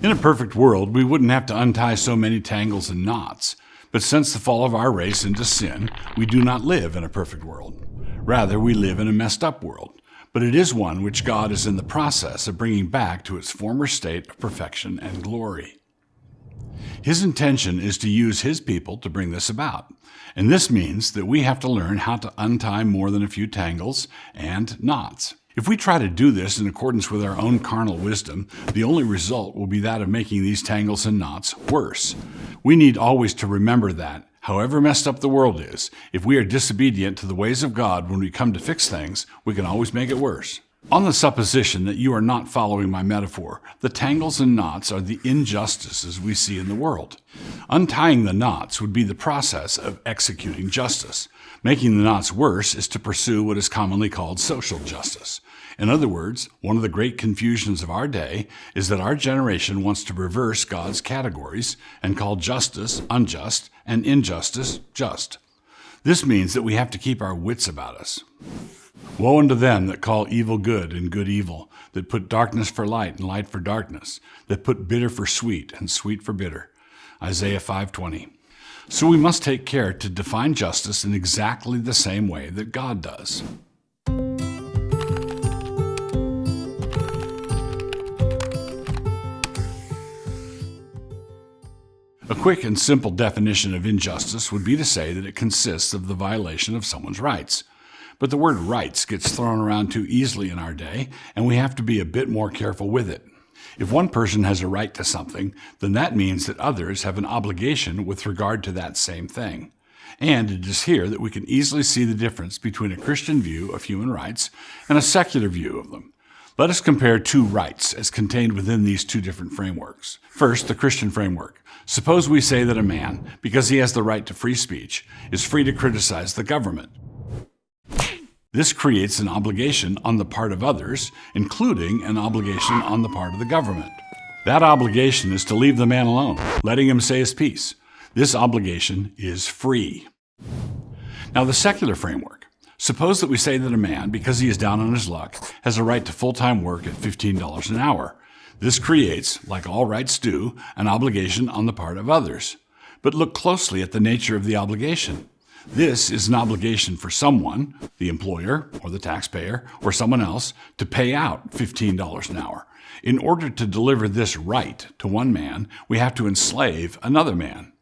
In a perfect world, we wouldn't have to untie so many tangles and knots. But since the fall of our race into sin, we do not live in a perfect world. Rather, we live in a messed up world. But it is one which God is in the process of bringing back to its former state of perfection and glory. His intention is to use His people to bring this about. And this means that we have to learn how to untie more than a few tangles and knots. If we try to do this in accordance with our own carnal wisdom, the only result will be that of making these tangles and knots worse. We need always to remember that, however messed up the world is, if we are disobedient to the ways of God when we come to fix things, we can always make it worse. On the supposition that you are not following my metaphor, the tangles and knots are the injustices we see in the world. Untying the knots would be the process of executing justice. Making the knots worse is to pursue what is commonly called social justice. In other words, one of the great confusions of our day is that our generation wants to reverse God's categories and call justice unjust and injustice just. This means that we have to keep our wits about us. Woe unto them that call evil good and good evil, that put darkness for light and light for darkness, that put bitter for sweet and sweet for bitter. Isaiah 5:20. So we must take care to define justice in exactly the same way that God does. A quick and simple definition of injustice would be to say that it consists of the violation of someone's rights. But the word rights gets thrown around too easily in our day, and we have to be a bit more careful with it. If one person has a right to something, then that means that others have an obligation with regard to that same thing. And it is here that we can easily see the difference between a Christian view of human rights and a secular view of them. Let us compare two rights as contained within these two different frameworks. First, the Christian framework. Suppose we say that a man, because he has the right to free speech, is free to criticize the government. This creates an obligation on the part of others, including an obligation on the part of the government. That obligation is to leave the man alone, letting him say his piece. This obligation is free. Now, the secular framework. Suppose that we say that a man, because he is down on his luck, has a right to full-time work at $15 an hour. This creates, like all rights do, an obligation on the part of others. But look closely at the nature of the obligation. This is an obligation for someone, the employer or the taxpayer or someone else, to pay out $15 an hour. In order to deliver this right to one man, we have to enslave another man.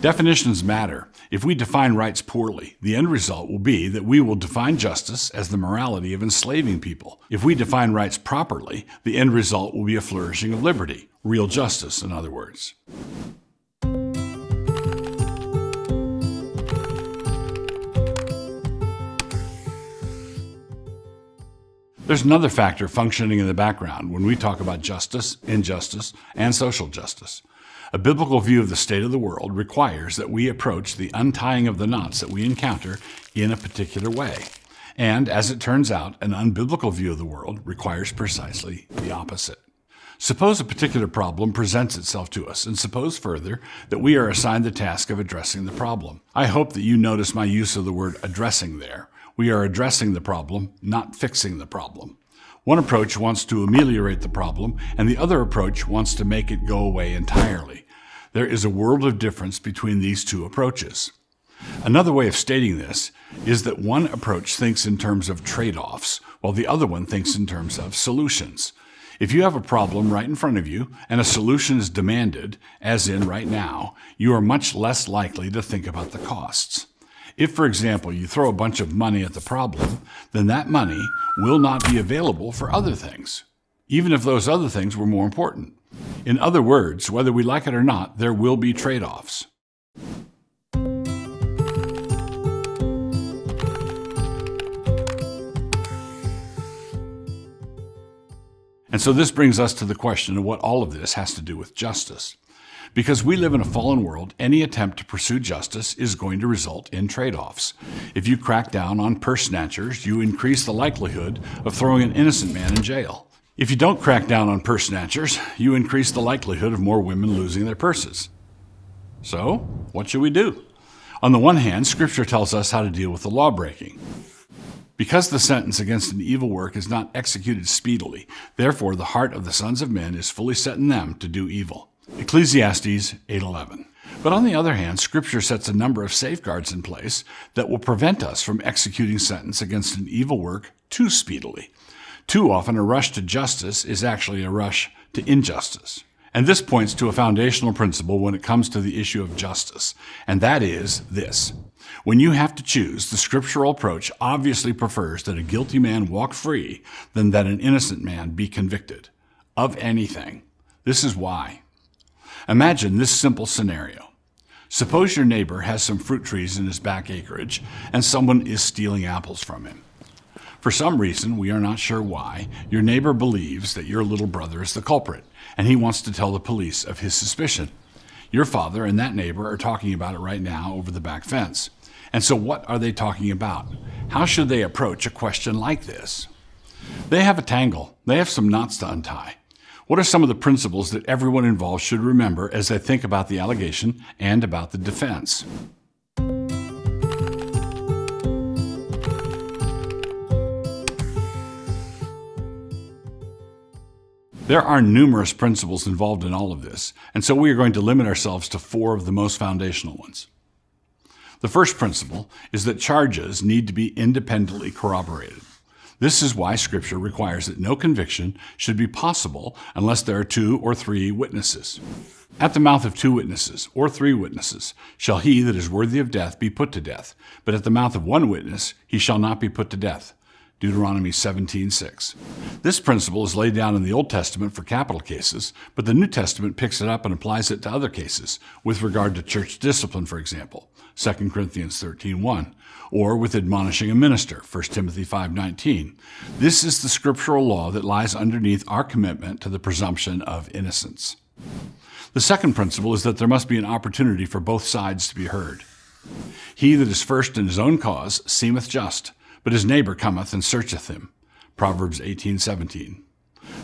Definitions matter. If we define rights poorly, the end result will be that we will define justice as the morality of enslaving people. If we define rights properly, the end result will be a flourishing of liberty, real justice, in other words. There's another factor functioning in the background when we talk about justice, injustice, and social justice. A biblical view of the state of the world requires that we approach the untying of the knots that we encounter in a particular way. And as it turns out, an unbiblical view of the world requires precisely the opposite. Suppose a particular problem presents itself to us, and suppose further that we are assigned the task of addressing the problem. I hope that you notice my use of the word addressing there. We are addressing the problem, not fixing the problem. One approach wants to ameliorate the problem, and the other approach wants to make it go away entirely. There is a world of difference between these two approaches. Another way of stating this is that one approach thinks in terms of trade-offs, while the other one thinks in terms of solutions. If you have a problem right in front of you and a solution is demanded, as in right now, you are much less likely to think about the costs. If, for example, you throw a bunch of money at the problem, then that money will not be available for other things, even if those other things were more important. In other words, whether we like it or not, there will be trade-offs. And so this brings us to the question of what all of this has to do with justice. Because we live in a fallen world, any attempt to pursue justice is going to result in trade-offs. If you crack down on purse snatchers, you increase the likelihood of throwing an innocent man in jail. If you don't crack down on purse snatchers, you increase the likelihood of more women losing their purses. So, what should we do? On the one hand, Scripture tells us how to deal with the law-breaking. Because the sentence against an evil work is not executed speedily, therefore the heart of the sons of men is fully set in them to do evil. Ecclesiastes 8:11. But on the other hand, Scripture sets a number of safeguards in place that will prevent us from executing sentence against an evil work too speedily. Too often, a rush to justice is actually a rush to injustice. And this points to a foundational principle when it comes to the issue of justice, and that is this. When you have to choose, the scriptural approach obviously prefers that a guilty man walk free than that an innocent man be convicted of anything. This is why. Imagine this simple scenario. Suppose your neighbor has some fruit trees in his back acreage and someone is stealing apples from him. For some reason, we are not sure why, your neighbor believes that your little brother is the culprit, and he wants to tell the police of his suspicion. Your father and that neighbor are talking about it right now over the back fence. And so what are they talking about? How should they approach a question like this? They have a tangle. They have some knots to untie. What are some of the principles that everyone involved should remember as they think about the allegation and about the defense? There are numerous principles involved in all of this, and so we are going to limit ourselves to 4 of the most foundational ones. The first principle is that charges need to be independently corroborated. This is why Scripture requires that no conviction should be possible unless there are 2 or 3 witnesses. At the mouth of 2 witnesses or 3 witnesses shall he that is worthy of death be put to death, but at the mouth of 1 witness he shall not be put to death. Deuteronomy 17:6. This principle is laid down in the Old Testament for capital cases, but the New Testament picks it up and applies it to other cases, with regard to church discipline, for example, 2 Corinthians 13:1, or with admonishing a minister, 1 Timothy 5:19. This is the scriptural law that lies underneath our commitment to the presumption of innocence. The second principle is that there must be an opportunity for both sides to be heard. He that is first in his own cause seemeth just, but his neighbor cometh and searcheth him. Proverbs 18:17.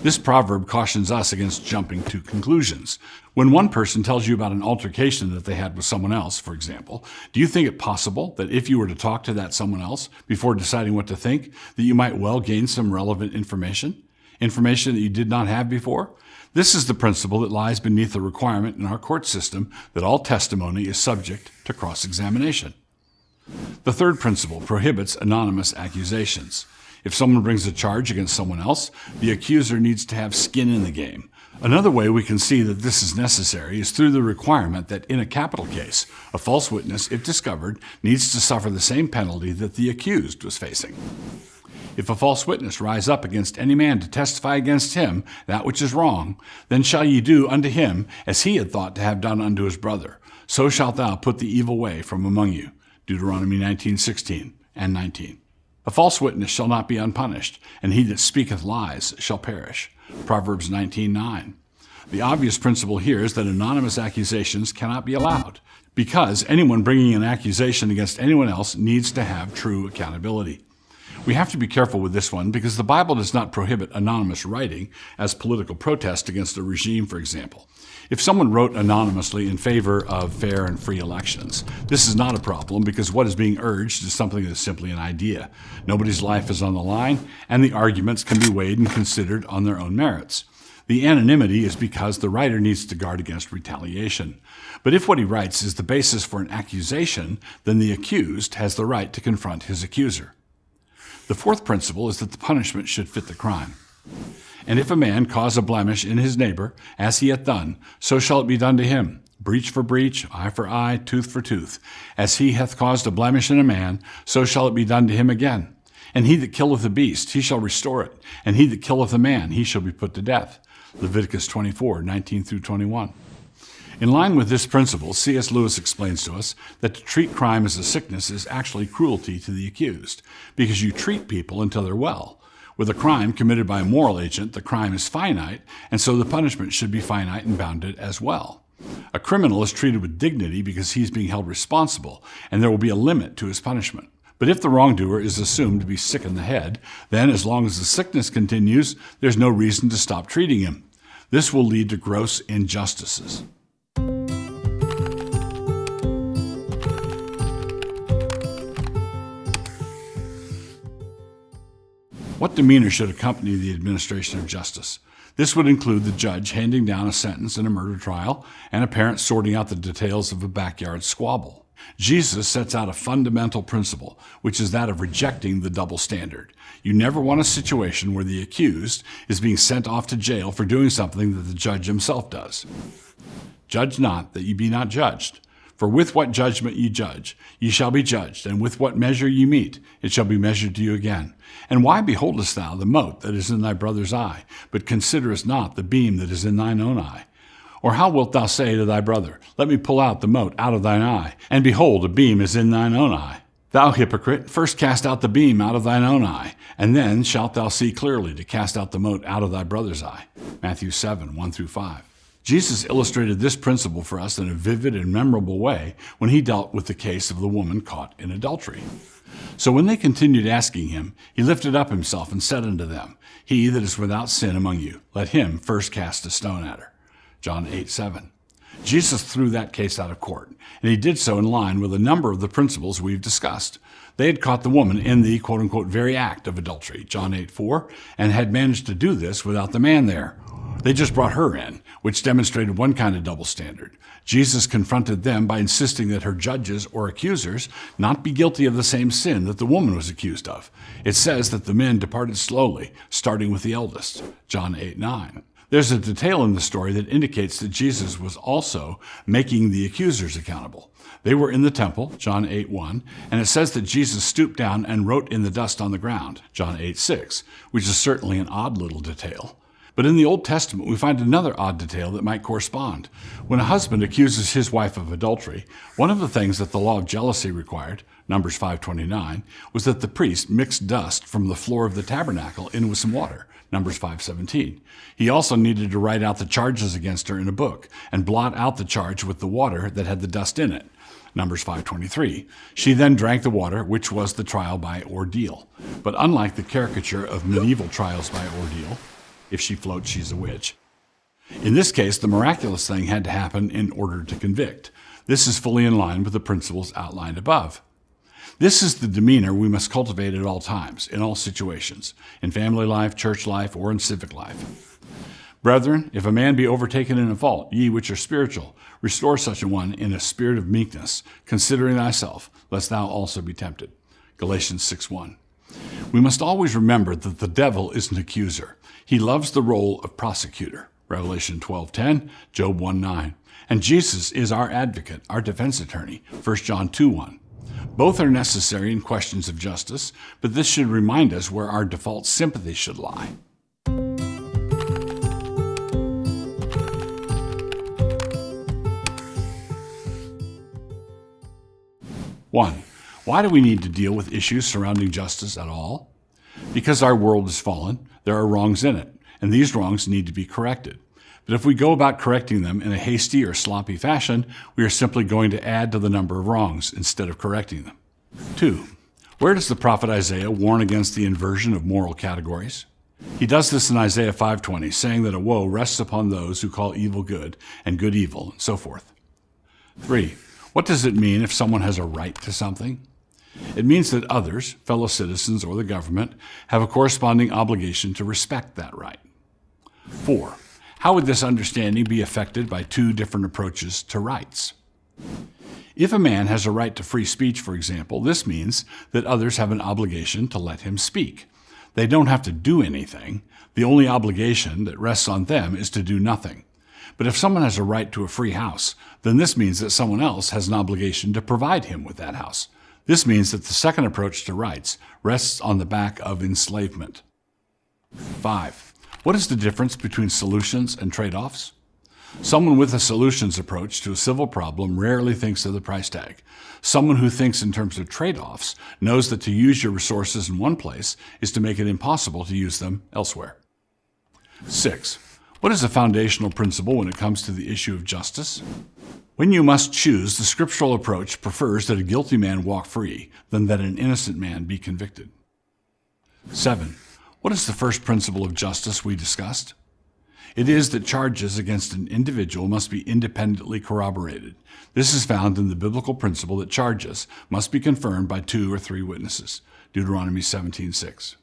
This proverb cautions us against jumping to conclusions. When one person tells you about an altercation that they had with someone else, for example, do you think it possible that if you were to talk to that someone else before deciding what to think, that you might well gain some relevant information that you did not have before? This is the principle that lies beneath the requirement in our court system that all testimony is subject to cross-examination. The third principle prohibits anonymous accusations. If someone brings a charge against someone else, the accuser needs to have skin in the game. Another way we can see that this is necessary is through the requirement that in a capital case, a false witness, if discovered, needs to suffer the same penalty that the accused was facing. If a false witness rise up against any man to testify against him that which is wrong, then shall ye do unto him as he had thought to have done unto his brother. So shalt thou put the evil way from among you. Deuteronomy 19:16 and 19. A false witness shall not be unpunished, and he that speaketh lies shall perish. Proverbs 19:9. The obvious principle here is that anonymous accusations cannot be allowed, because anyone bringing an accusation against anyone else needs to have true accountability. We have to be careful with this one because the Bible does not prohibit anonymous writing as political protest against a regime, for example. If someone wrote anonymously in favor of fair and free elections, this is not a problem because what is being urged is something that is simply an idea. Nobody's life is on the line, and the arguments can be weighed and considered on their own merits. The anonymity is because the writer needs to guard against retaliation. But if what he writes is the basis for an accusation, then the accused has the right to confront his accuser. The fourth principle is that the punishment should fit the crime. And if a man cause a blemish in his neighbor, as he hath done, so shall it be done to him. Breach for breach, eye for eye, tooth for tooth. As he hath caused a blemish in a man, so shall it be done to him again. And he that killeth a beast, he shall restore it. And he that killeth a man, he shall be put to death. Leviticus 24:19-21. In line with this principle, C.S. Lewis explains to us that to treat crime as a sickness is actually cruelty to the accused, because you treat people until they're well. With a crime committed by a moral agent, the crime is finite, and so the punishment should be finite and bounded as well. A criminal is treated with dignity because he's being held responsible, and there will be a limit to his punishment. But if the wrongdoer is assumed to be sick in the head, then as long as the sickness continues, there's no reason to stop treating him. This will lead to gross injustices. What demeanor should accompany the administration of justice? This would include the judge handing down a sentence in a murder trial and a parent sorting out the details of a backyard squabble. Jesus sets out a fundamental principle, which is that of rejecting the double standard. You never want a situation where the accused is being sent off to jail for doing something that the judge himself does. Judge not, that ye be not judged. For with what judgment ye judge, ye shall be judged, and with what measure ye mete, it shall be measured to you again. And why beholdest thou the mote that is in thy brother's eye, but considerest not the beam that is in thine own eye? Or how wilt thou say to thy brother, Let me pull out the mote out of thine eye, and behold, a beam is in thine own eye? Thou hypocrite, first cast out the beam out of thine own eye, and then shalt thou see clearly to cast out the mote out of thy brother's eye. Matthew 7, 1-5. Jesus illustrated this principle for us in a vivid and memorable way when he dealt with the case of the woman caught in adultery. So when they continued asking him, he lifted up himself and said unto them, He that is without sin among you, let him first cast a stone at her. John 8:7. Jesus threw that case out of court, and he did so in line with a number of the principles we've discussed. They had caught the woman in the quote-unquote very act of adultery, John 8:4, and had managed to do this without the man there. They just brought her in, which demonstrated one kind of double standard. Jesus confronted them by insisting that her judges or accusers not be guilty of the same sin that the woman was accused of. It says that the men departed slowly, starting with the eldest, John 8:9. There's a detail in the story that indicates that Jesus was also making the accusers accountable. They were in the temple, John 8:1, and it says that Jesus stooped down and wrote in the dust on the ground, John 8:6, which is certainly an odd little detail. But in the Old Testament, we find another odd detail that might correspond. When a husband accuses his wife of adultery, one of the things that the law of jealousy required, Numbers 5:29, was that the priest mix dust from the floor of the tabernacle in with some water, Numbers 5:17. He also needed to write out the charges against her in a book and blot out the charge with the water that had the dust in it, Numbers 5:23. She then drank the water, which was the trial by ordeal. But unlike the caricature of medieval trials by ordeal, if she floats, she's a witch. In this case, the miraculous thing had to happen in order to convict. This is fully in line with the principles outlined above. This is the demeanor we must cultivate at all times, in all situations, in family life, church life, or in civic life. Brethren, if a man be overtaken in a fault, ye which are spiritual, restore such a one in a spirit of meekness, considering thyself, lest thou also be tempted. Galatians 6:1. We must always remember that the devil is an accuser. He loves the role of prosecutor, Revelation 12:10, Job 1:9. And Jesus is our advocate, our defense attorney, 1 John 2:1. Both are necessary in questions of justice, but this should remind us where our default sympathy should lie. 1. Why do we need to deal with issues surrounding justice at all? Because our world is fallen, there are wrongs in it, and these wrongs need to be corrected. But if we go about correcting them in a hasty or sloppy fashion, we are simply going to add to the number of wrongs instead of correcting them. 2. Where does the prophet Isaiah warn against the inversion of moral categories? He does this in Isaiah 5:20, saying that a woe rests upon those who call evil good and good evil, and so forth. 3. What does it mean if someone has a right to something? It means that others, fellow citizens or the government, have a corresponding obligation to respect that right. 4. How would this understanding be affected by two different approaches to rights? If a man has a right to free speech, for example, this means that others have an obligation to let him speak. They don't have to do anything. The only obligation that rests on them is to do nothing. But if someone has a right to a free house, then this means that someone else has an obligation to provide him with that house. This means that the second approach to rights rests on the back of enslavement. 5. What is the difference between solutions and trade-offs? Someone with a solutions approach to a civil problem rarely thinks of the price tag. Someone who thinks in terms of trade-offs knows that to use your resources in one place is to make it impossible to use them elsewhere. 6. What is a foundational principle when it comes to the issue of justice? When you must choose, the scriptural approach prefers that a guilty man walk free than that an innocent man be convicted. 7. What is the first principle of justice we discussed? It is that charges against an individual must be independently corroborated. This is found in the biblical principle that charges must be confirmed by 2 or 3 witnesses, Deuteronomy 17:6.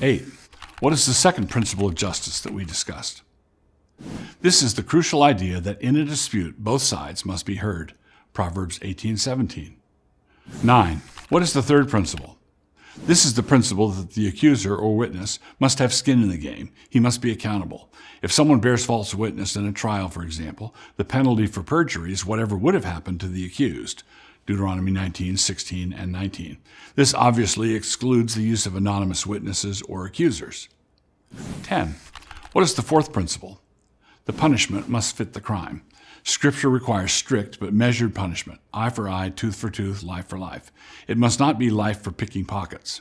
8. What is the second principle of justice that we discussed? This is the crucial idea that in a dispute, both sides must be heard. Proverbs 18:17. 9. What is the third principle? This is the principle that the accuser or witness must have skin in the game. He must be accountable. If someone bears false witness in a trial, for example, the penalty for perjury is whatever would have happened to the accused. Deuteronomy 19:16 and 19. This obviously excludes the use of anonymous witnesses or accusers. 10. What is the fourth principle? The punishment must fit the crime. Scripture requires strict but measured punishment. Eye for eye, tooth for tooth, life for life. It must not be life for picking pockets.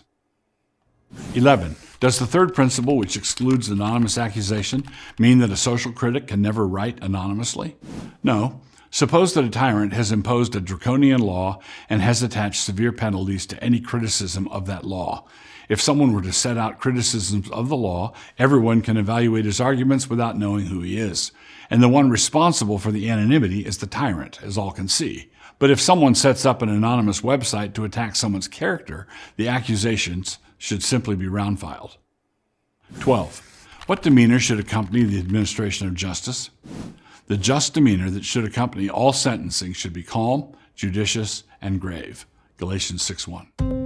11. Does the third principle, which excludes anonymous accusation, mean that a social critic can never write anonymously? No. Suppose that a tyrant has imposed a draconian law and has attached severe penalties to any criticism of that law. If someone were to set out criticisms of the law, everyone can evaluate his arguments without knowing who he is. And the one responsible for the anonymity is the tyrant, as all can see. But if someone sets up an anonymous website to attack someone's character, the accusations should simply be round-filed. 12. What demeanor should accompany the administration of justice? The just demeanor that should accompany all sentencing should be calm, judicious, and grave. Galatians 6:1.